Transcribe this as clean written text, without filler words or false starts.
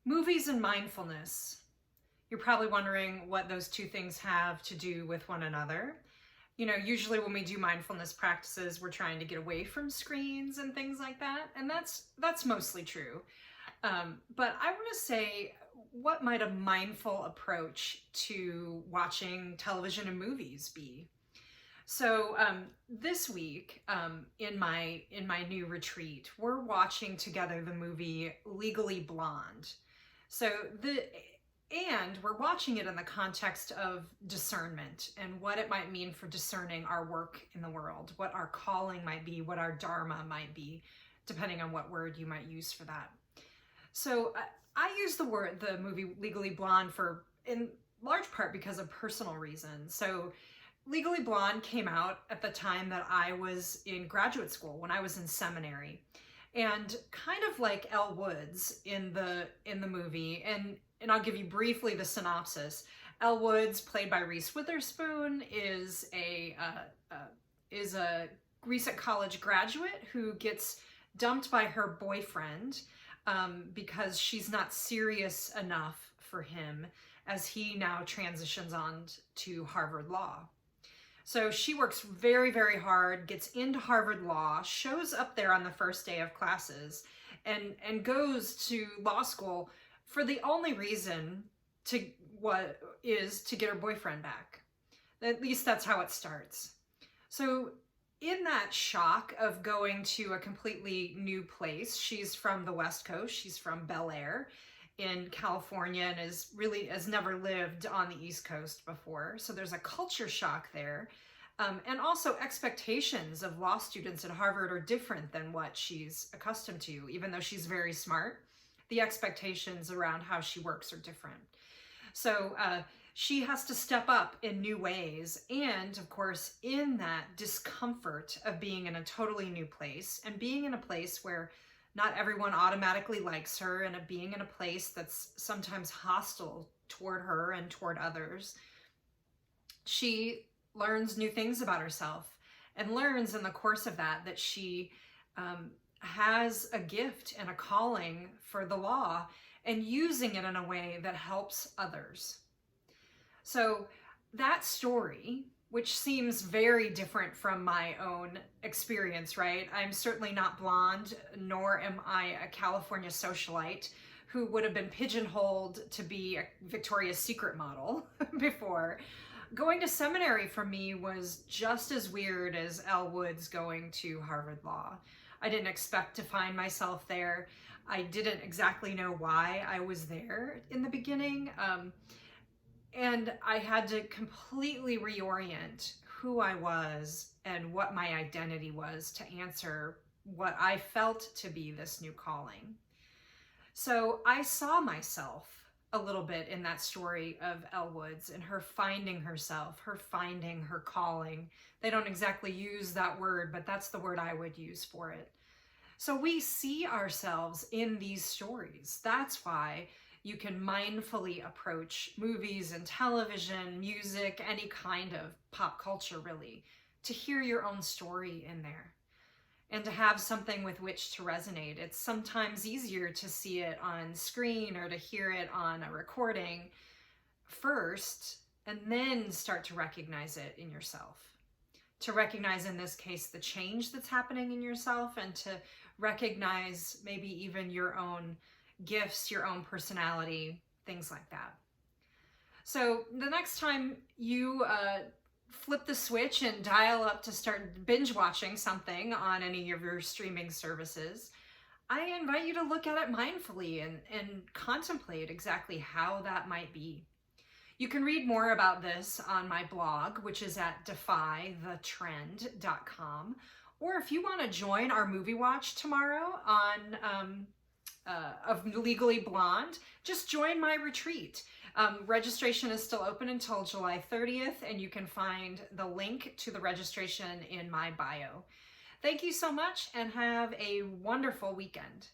Movies and mindfulness. You're probably wondering what those two things have to do with one another. You know, usually when we do mindfulness practices, we're trying to get away from screens and things like that, and that's mostly true. But I want to say, what might a mindful approach to watching television and movies be? So this week, in my new retreat, we're watching together the movie Legally Blonde. And we're watching it in the context of discernment and what it might mean for discerning our work in the world, what our calling might be, what our dharma might be, depending on what word you might use for that. So I use the movie Legally Blonde in large part because of personal reasons. So Legally Blonde came out at the time that I was in graduate school, when I was in seminary. And kind of like Elle Woods in the movie, and I'll give you briefly the synopsis. Elle Woods, played by Reese Witherspoon, is a recent college graduate who gets dumped by her boyfriend because she's not serious enough for him as he now transitions on to Harvard Law. So she works very, very hard, gets into Harvard Law, shows up there on the first day of classes, and goes to law school for the only reason to get her boyfriend back. At least that's how it starts. So in that shock of going to a completely new place, she's from the West Coast, she's from Bel Air in California, and has never lived on the East Coast before. So there's a culture shock there. And also expectations of law students at Harvard are different than what she's accustomed to. Even though she's very smart, the expectations around how she works are different. So she has to step up in new ways. And of course, in that discomfort of being in a totally new place and being in a place where not everyone automatically likes her, and being in a place that's sometimes hostile toward her and toward others, she learns new things about herself, and learns in the course of that she has a gift and a calling for the law, and using it in a way that helps others. So that story, which seems very different from my own experience, right? I'm certainly not blonde, nor am I a California socialite who would have been pigeonholed to be a Victoria's Secret model before. Going to seminary for me was just as weird as Elle Woods going to Harvard Law. I didn't expect to find myself there. I didn't exactly know why I was there in the beginning. And I had to completely reorient who I was and what my identity was to answer what I felt to be this new calling. So I saw myself a little bit in that story of Elle Woods and her finding herself, her finding her calling. They don't exactly use that word, but that's the word I would use for it. So we see ourselves in these stories. That's why you can mindfully approach movies and television, music, any kind of pop culture really, to hear your own story in there and to have something with which to resonate. It's sometimes easier to see it on screen or to hear it on a recording first, and then start to recognize it in yourself. To recognize, in this case, the change that's happening in yourself, and to recognize maybe even your own gifts, your own personality, things like that. So the next time you flip the switch and dial up to start binge watching something on any of your streaming services, I invite you to look at it mindfully and contemplate exactly how that might be. You can read more about this on my blog, which is at defythetrend.com. Or if you want to join our movie watch tomorrow of Legally Blonde, just join my retreat. Registration is still open until July 30th, and you can find the link to the registration in my bio. Thank you so much, and have a wonderful weekend.